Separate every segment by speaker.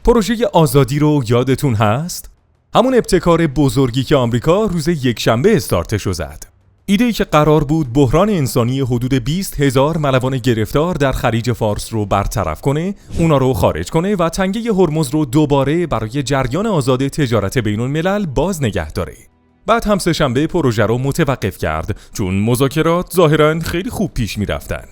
Speaker 1: پروژه آزادی رو یادتون هست؟ همون ابتکار بزرگی که آمریکا روز یکشنبه استارتشو زد. ایده‌ای که قرار بود بحران انسانی حدود 20,000 ملوان گرفتار در خلیج فارس رو برطرف کنه، اونا رو خارج کنه و تنگه هرمز رو دوباره برای جریان آزاد تجارت بین الملل باز نگه داره. بعد هم سه‌شنبه پروژه رو متوقف کرد چون مذاکرات ظاهراً خیلی خوب پیش می‌رفتن.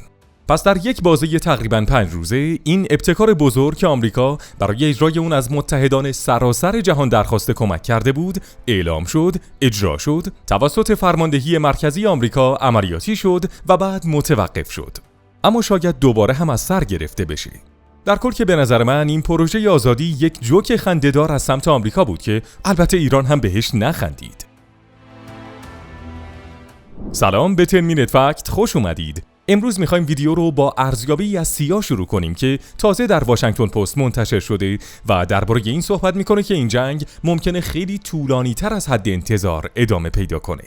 Speaker 1: پس در یک بازه تقریباً 5 روزه این ابتکار بزرگ که آمریکا برای اجرای اون از متحدان سراسر جهان درخواست کمک کرده بود، اعلام شد، اجرا شد، توسط فرماندهی مرکزی آمریکا عملیاتی شد و بعد متوقف شد. اما شاید دوباره هم از سر گرفته بشه. در کل که به نظر من این پروژه آزادی یک جوک خنده‌دار از سمت آمریکا بود که البته ایران هم بهش نخندید. سلام به 10 مینت فکت، خوش اومدید. امروز میخوایم ویدیو رو با ارزیابی از سیا شروع کنیم که تازه در واشنگتن پست منتشر شده و درباره این صحبت میکنه که این جنگ ممکنه خیلی طولانی تر از حد انتظار ادامه پیدا کنه.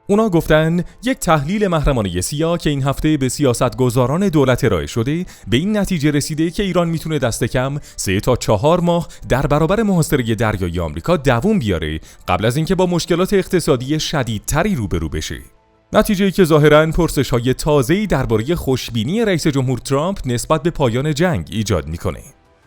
Speaker 1: اونا گفتن یک تحلیل محرمانه سیا که این هفته به سیاستگزاران دولت ارائه شده به این نتیجه رسیده که ایران میتونه دست کم 3 تا 4 ماه در برابر محاصره دریایی آمریکا دووم بیاره قبل از اینکه با مشکلات اقتصادی شدیدتری روبرو بشه. نتیجه‌ای که ظاهراً پرسش‌های تازه‌ای درباره خوشبینی رئیس جمهور ترامپ نسبت به پایان جنگ ایجاد می‌کنه.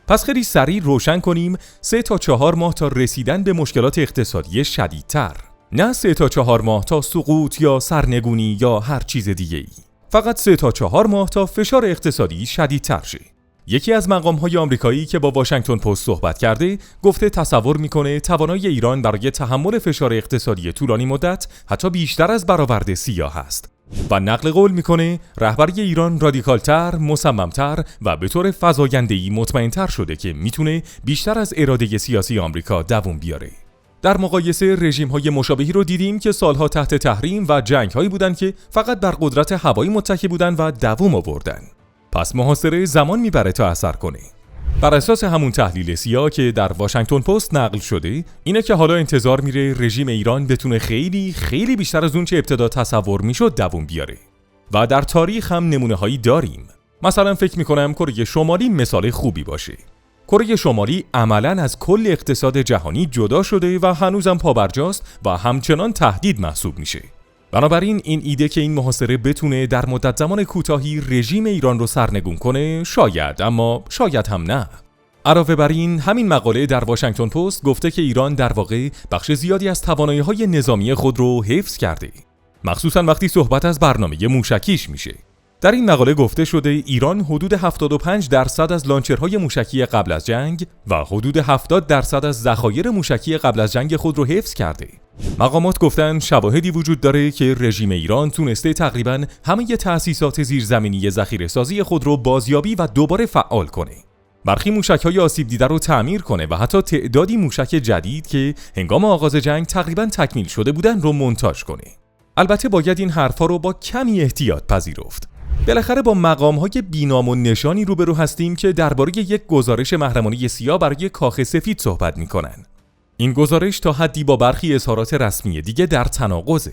Speaker 1: پس خیلی سریع روشن کنیم 3 تا 4 ماه تا رسیدن به مشکلات اقتصادی شدیدتر، نه 3 تا 4 ماه تا سقوط یا سرنگونی یا هر چیز دیگه‌ای. فقط 3 تا 4 ماه تا فشار اقتصادی شدیدتر شه. یکی از مقام‌های آمریکایی که با واشنگتن پست صحبت کرده گفته تصور میکنه توانایی ایران برای تحمل فشار اقتصادی طولانی مدت حتی بیشتر از برآورد سیا هست و نقل قول میکنه رهبری ایران رادیکالتر، مصممتر و به طور فزاینده‌ای مطمئن‌تر شده که میتونه بیشتر از اراده سیاسی آمریکا دوام بیاره. در مقایسه رژیم‌های مشابهی رو دیدیم که سالها تحت تحریم و جنگ‌هایی بودن که فقط بر قدرت هوایی متکی بودن و دوام آوردن. پس محاصره زمان میبره تا اثر کنه. بر اساس همون تحلیل سیا که در واشنگتن پست نقل شده، اینه که حالا انتظار میره رژیم ایران بتونه خیلی بیشتر از اون چه ابتدا تصور میشد دوام بیاره. و در تاریخ هم نمونه هایی داریم. مثلا فکر میکنم کره شمالی مثال خوبی باشه. کره شمالی عملاً از کل اقتصاد جهانی جدا شده و هنوزم پابرجاست و همچنان تهدید محسوب میشه. بنابراین این ایده که این محاصره بتونه در مدت زمان کوتاهی رژیم ایران رو سرنگون کنه شاید، اما شاید هم نه. علاوه بر این همین مقاله در واشنگتن پست گفته که ایران در واقع بخش زیادی از توانایی‌های نظامی خود رو حفظ کرده، مخصوصاً وقتی صحبت از برنامه موشکیش میشه. در این مقاله گفته شده ایران حدود 75% از لانچرهای موشکی قبل از جنگ و حدود 70% از ذخایر موشکی قبل از جنگ خود رو حفظ کرده. مقامات گفتن شواهدی وجود داره که رژیم ایران تونسته تقریباً همه تأسیسات زیرزمینی ذخیره‌سازی خود رو بازیابی و دوباره فعال کنه. برخی موشک‌های آسیب دیده رو تعمیر کنه و حتی تعدادی موشک جدید که هنگام آغاز جنگ تقریباً تکمیل شده بودن رو مونتاژ کنه. البته باید این حرفا رو با کمی احتیاط پذیرفت. بالاخره با مقام‌های بی‌نام و نشانی روبرو هستیم که درباره یک گزارش محرمانه سیا برای کاخ سفید صحبت می‌کنن. این گزارش تا حدی با برخی اظهارات رسمی دیگه در تناقضه.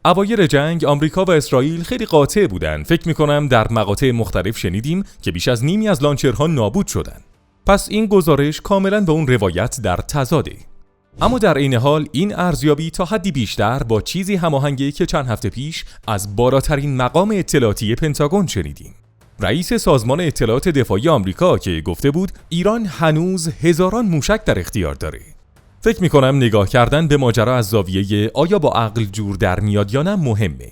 Speaker 1: اوایل جنگ آمریکا و اسرائیل خیلی قاطع بودن. فکر می‌کنم در مقاطع مختلف شنیدیم که بیش از نیمی از لانچرها نابود شدن. پس این گزارش کاملاً با اون روایت در تضاده. اما در عین حال این ارزیابی تا حدی بیشتر با چیزی هماهنگه که چند هفته پیش از بالاترین مقام اطلاعاتی پنتاگون شنیدیم. رئیس سازمان اطلاعات دفاعی آمریکا که گفته بود ایران هنوز هزاران موشک در اختیار داره. فکر می‌کنم نگاه کردن به ماجرا از زاویه آیا با عقل جور در میاد یا نه مهمه.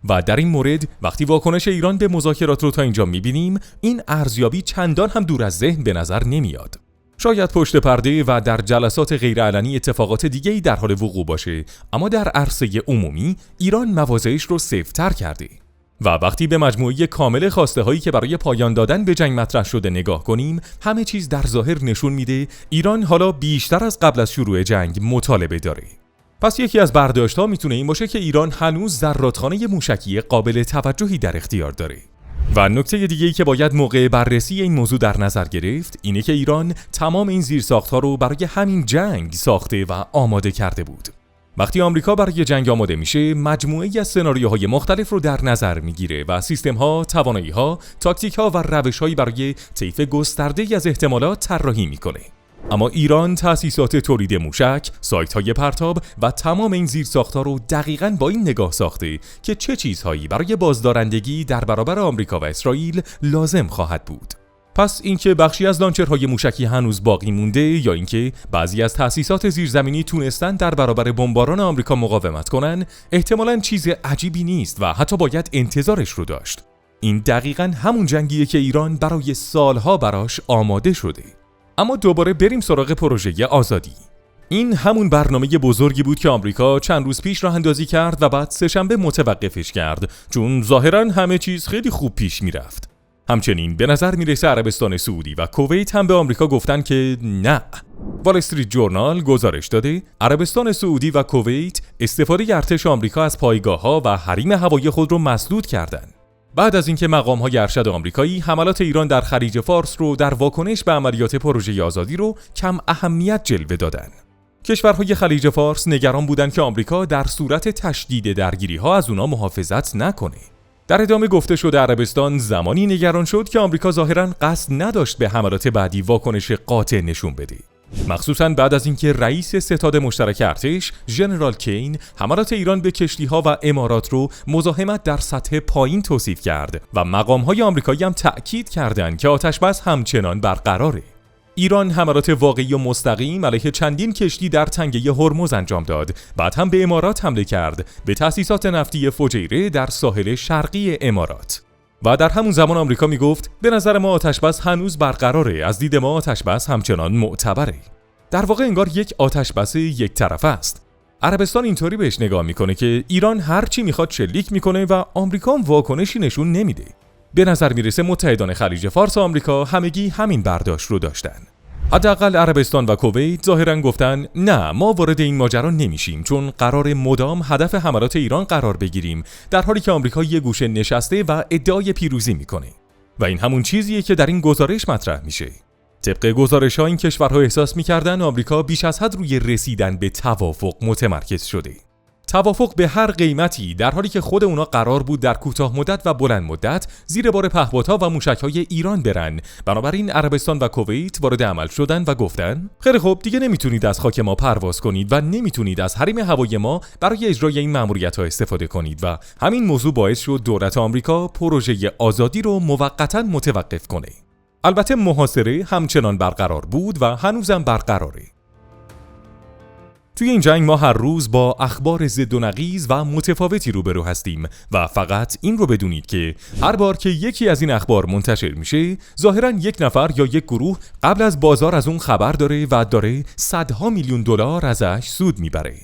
Speaker 1: و در این مورد وقتی واکنش ایران به مذاکرات رو تا اینجا می‌بینیم، این ارزیابی چندان هم دور از ذهن به نظر نمیاد. شاید پشت پرده و در جلسات غیرعلنی اتفاقات دیگه‌ای در حال وقوع باشه، اما در عرصه عمومی ایران مواضعش رو سفت‌تر کرده. و وقتی به مجموعه کامل خواسته‌هایی که برای پایان دادن به جنگ مطرح شده نگاه کنیم، همه چیز در ظاهر نشون میده ایران حالا بیشتر از قبل از شروع جنگ مطالبه داره. پس یکی از برداشت‌ها میتونه این باشه که ایران هنوز ذراتخانه موشکی قابل توجهی در اختیار داره. و نکته دیگه‌ای که باید موقع بررسی این موضوع در نظر گرفت اینه که ایران تمام این زیرساخت‌ها رو برای همین جنگ ساخته و آماده کرده بود. وقتی آمریکا برای جنگ آماده میشه، مجموعه‌ای از سناریوهای مختلف رو در نظر میگیره و سیستم‌ها، توانایی‌ها، تاکتیک‌ها و روش‌هایی برای طیف گسترده‌ای از احتمالات طراحی میکنه. اما ایران تأسیسات تولید موشک، سایت‌های پرتاب و تمام این زیرساخت‌ها رو دقیقاً با این نگاه ساخته که چه چیزهایی برای بازدارندگی در برابر آمریکا و اسرائیل لازم خواهد بود. پس اینکه بخشی از لانچرهای موشکی هنوز باقی مونده یا اینکه بعضی از تأسیسات زیرزمینی تونستن در برابر بمباران آمریکا مقاومت کنن، احتمالاً چیز عجیبی نیست و حتی باید انتظارش رو داشت. این دقیقاً همون جنگیه که ایران برای سالها براش آماده شده. اما دوباره بریم سراغ پروژه آزادی. این همون برنامه بزرگی بود که آمریکا چند روز پیش راه اندازی کرد و بعد سه‌شنبه متوقفش کرد، چون ظاهراً همه چیز خیلی خوب پیش میرفت. همچنین به نظر میرسه عربستان سعودی و کویت هم به آمریکا گفتن که نه. وال استریت جورنال گزارش داده عربستان سعودی و کویت استفاده ارتش آمریکا از پایگاه‌ها و حریم هوایی خود رو مسدود کردند. بعد از اینکه مقام‌های ارشد آمریکایی حملات ایران در خلیج فارس رو در واکنش به عملیات پروژه آزادی رو کم اهمیت جلوه دادن. کشورهای خلیج فارس نگران بودند که آمریکا در صورت تشدید درگیری‌ها از اونا محافظت نکنه. در ادامه گفته شده عربستان زمانی نگران شد که آمریکا ظاهراً قصد نداشت به حملات بعدی واکنش قاطع نشون بده. مخصوصاً بعد از اینکه رئیس ستاد مشترک ارتش ژنرال کین حملات ایران به کشتی‌ها و امارات رو مزاحمت در سطح پایین توصیف کرد و مقام‌های آمریکایی هم تأکید کردند که آتش‌بس همچنان برقراره. ایران حملات واقعی و مستقیم علیه چندین کشتی در تنگه هرمز انجام داد. بعد هم به امارات حمله کرد، به تأسیسات نفتی فجیره در ساحل شرقی امارات. و در همون زمان آمریکا میگفت به نظر ما آتش‌بس هنوز برقراره، از دید ما آتش‌بس همچنان معتبره. در واقع انگار یک آتش‌بس یک طرفه است. عربستان اینطوری بهش نگاه میکنه که ایران هر چی میخواد شلیک میکنه و آمریکا هم واکنشی نشون نمیده. به نظر میرسه متحدان خلیج فارس و آمریکا همگی همین برداشت رو داشتن. حداقل عربستان و کویت ظاهراً گفتن نه، ما وارد این ماجرا نمیشیم چون قرار مدام هدف حملات ایران قرار بگیریم، در حالی که آمریکا یه گوشه نشسته و ادعای پیروزی میکنه. و این همون چیزیه که در این گزارش مطرح میشه. طبق گزارش‌ها این کشورها احساس میکردن آمریکا بیش از حد روی رسیدن به توافق متمرکز شده. توافق به هر قیمتی، در حالی که خود اونا قرار بود در کوتاه مدت و بلند مدت زیر بار پهپادها و موشک‌های ایران برن. بنابراین عربستان و کویت وارد عمل شدن و گفتن خیلی خوب، دیگه نمیتونید از خاک ما پرواز کنید و نمیتونید از حریم هوایی ما برای اجرای این مأموریت‌ها استفاده کنید و همین موضوع باعث شد دولت آمریکا پروژه آزادی رو موقتاً متوقف کنه. البته محاصره همچنان برقرار بود و هنوزم برقراره. توی این جنگ ما هر روز با اخبار ضد و نقیض و متفاوتی روبرو هستیم و فقط این رو بدونید که هر بار که یکی از این اخبار منتشر میشه، ظاهراً یک نفر یا یک گروه قبل از بازار از اون خبر داره و داره صدها میلیون دلار ازش سود میبره.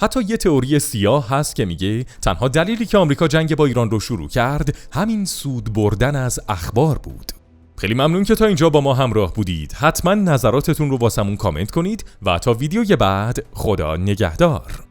Speaker 1: حتی یه تئوری سیاه هست که میگه تنها دلیلی که آمریکا جنگ با ایران رو شروع کرد همین سود بردن از اخبار بود. خیلی ممنون که تا اینجا با ما همراه بودید. حتما نظراتتون رو واسمون کامنت کنید و تا ویدیوی بعد خدا نگهدار.